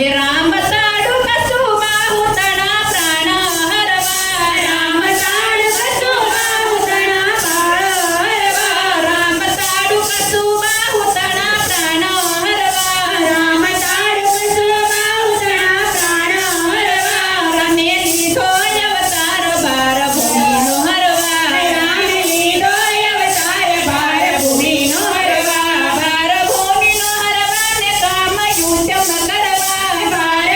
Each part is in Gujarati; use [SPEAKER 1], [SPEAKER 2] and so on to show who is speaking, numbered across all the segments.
[SPEAKER 1] हे राम ताडू कसू बाहू तणा प्राण हरवा राम ताडू कसू बाहू तणा बाळ हरवा राम ताडू कसू बाहू तणा प्राण हरवा राम ताडू कसू बाहू तणा प्राण हरवा रामे लीधो अवतार भार भूमीनो हरवा रामे लीधो अवतार भार भूमीनो हरवा भार भूमीनो हरवा ने काम युद्ध न करवा भार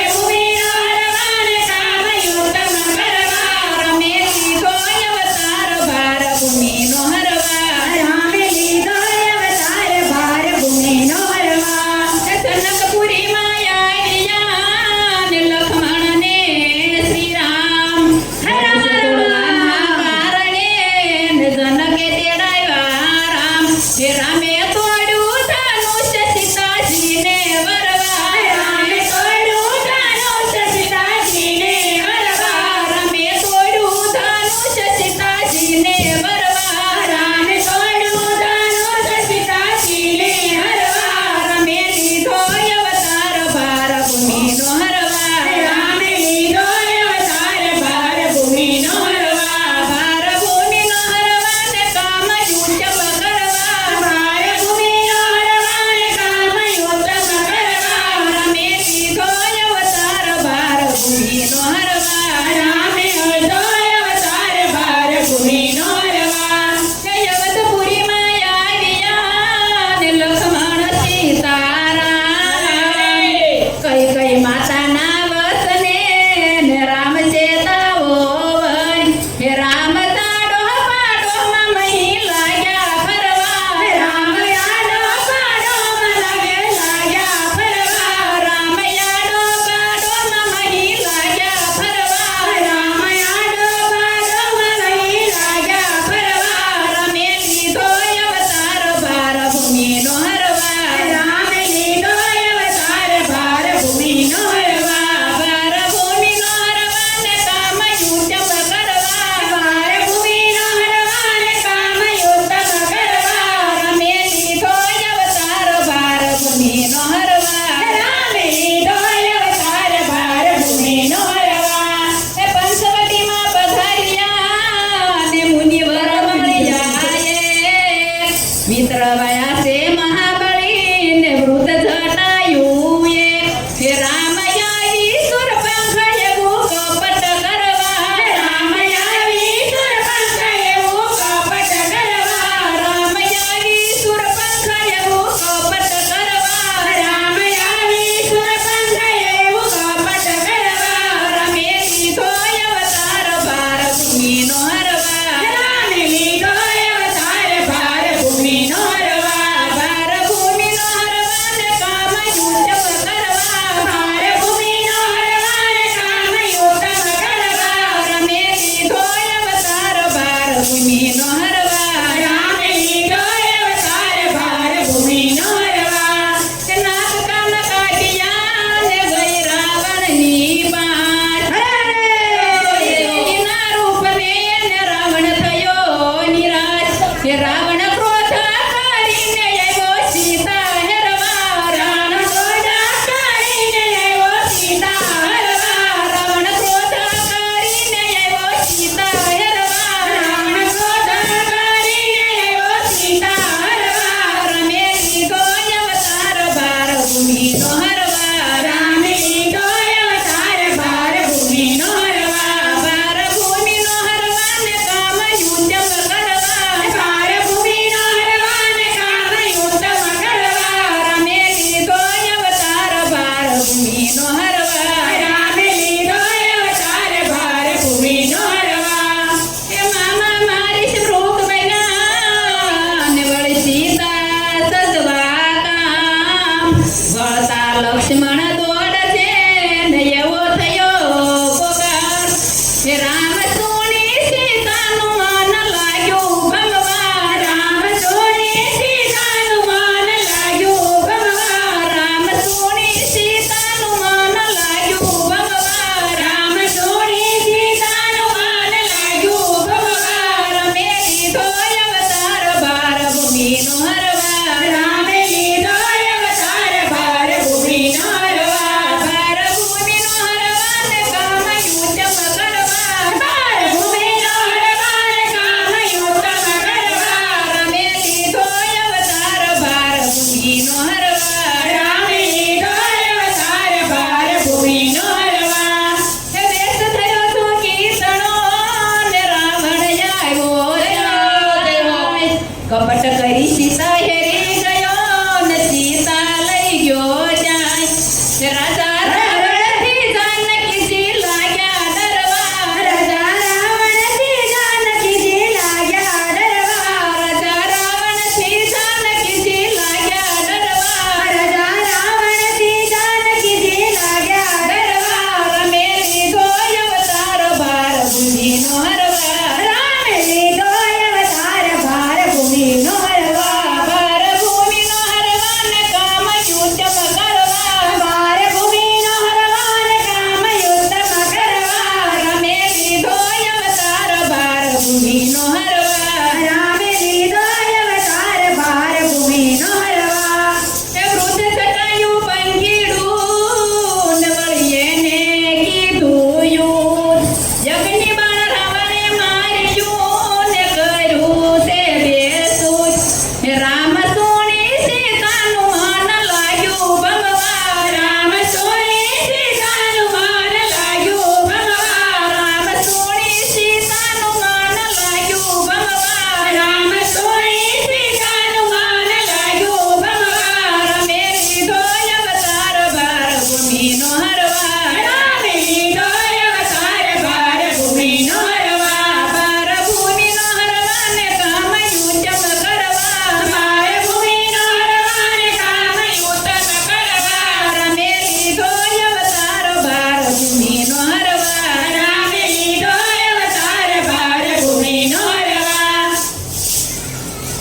[SPEAKER 1] હરવા રામે લીધો અવતાર ભાર ભૂમિનો હરવા ભાર ભૂમિનો હરવા ને કામ યુતમ કરવા ભાર ભૂમિનો હરવા ને કામ યુતમ કરવા રામે લીધો અવતાર ભાર ભૂમિનો હરવા રામે લીધો અવતાર ભાર ભૂમિનો હરવા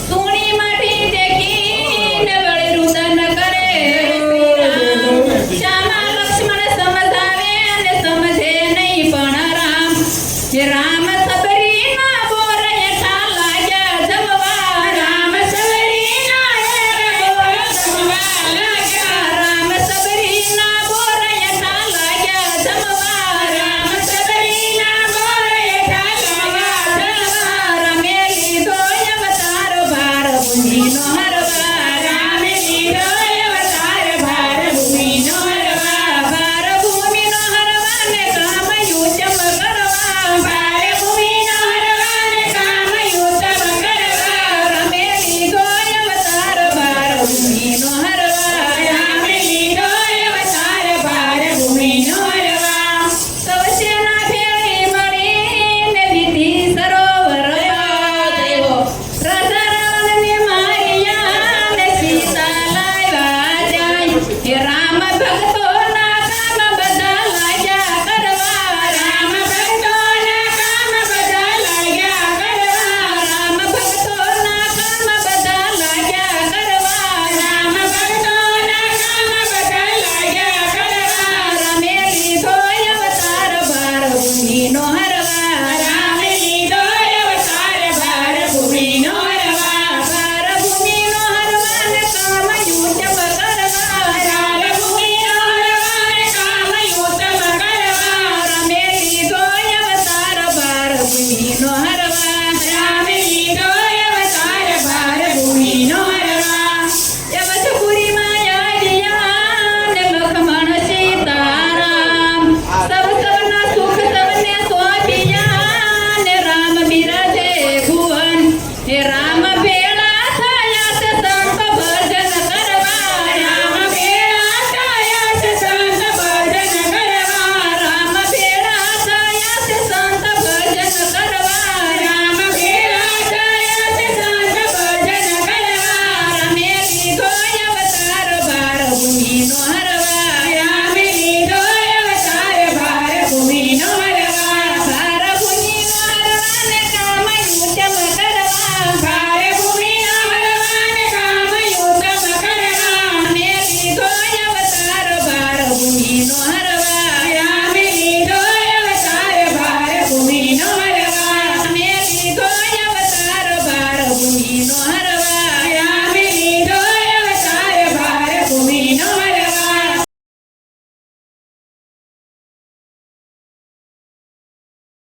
[SPEAKER 1] સુણી માટી દેખીને વળી રુદન કરે શ્યામા લક્ષ્મણ સમજાવે અને સમજે નહીં પણ રામ સબરીના બોર હેઠા લાગ્યા જમવા રામ સબરીના બોર જમવા લાગ્યા રામ સબરીના બોર હેઠા લાગ્યા જમવા રામ સબરીના બોર હેઠા લાગ્યા રામે લીધો અવતાર ભાર ભૂમિનો હરવા રામે લીધો અવતાર ભાર ભૂમિનો હરવા ભાર ભૂમિનો હરવા ને કામ યુતમ કરવા ભાર ભૂમિનો હરવા ને કામ યુતમ કરવા રામે લીધો અવતાર ભાર ભૂમિનો હરવા રામે લીધો અવતાર ભાર ભૂમિનો હરવા સવસેના ભેળી મળીને વિધિ સરોવર દેવો રાધા રાવણને માર્યા ને સીતા લાવ્યા જાય હે રામ ભક્તોના કામ બધા લાગ્યા કરવા રામ ભક્તોના કામ બધા લાગ્યા કરવા રામ ભક્તોના કામ બધા લાગ્યા કરવા રામ ભક્તોના કામ બધા લાગ્યા કરવા રામે લીધો અવતાર ભાર ભૂમિનો હરવા રામે લીધો અવતાર ભાર ભૂમિનો હરવા ભાર ભૂમિનો હરવા ને કામ યુતમ કરવા ભાર ભૂમિનો હરવા ને કામ યુતમ કરવા રામે લીધો અવતાર ભાર ભૂમિનો હરવા રામે લીધો અવતાર ભાર ભૂમિનો હરવા યવતપુરીમાં આવ્યા ને લક્ષ્મણ સીતારામ સૌના સુખ સૌને સોંપ્યા ને રામ બિરાજે ભુવન હે રામ ભેળા થયા છે સંત ભજન કરવા રામ ભેળા થયા છે સંત ભજન કરવા રામ ભેળા થયા છે સંત ભજન કરવા રામ ભેળા થયા છે સંત ભજન કરવા રામે લીધો અવતાર ભાર ભૂમિનો હરવા રામે લીધો અવતાર ભાર ભૂમિનો હરવા ભાર ભૂમિનો હરવા ને કામ યુતમ કરવા ભાર ભૂમિનો હરવા ને કામ યુતમ કરવા રામે લીધો અવતાર ભાર ભૂમિનો હરવા રામે લીધો અવતાર ભાર ભૂમિનો હરવા રામે લીધો અવતાર ભાર ભૂમિનો હરવા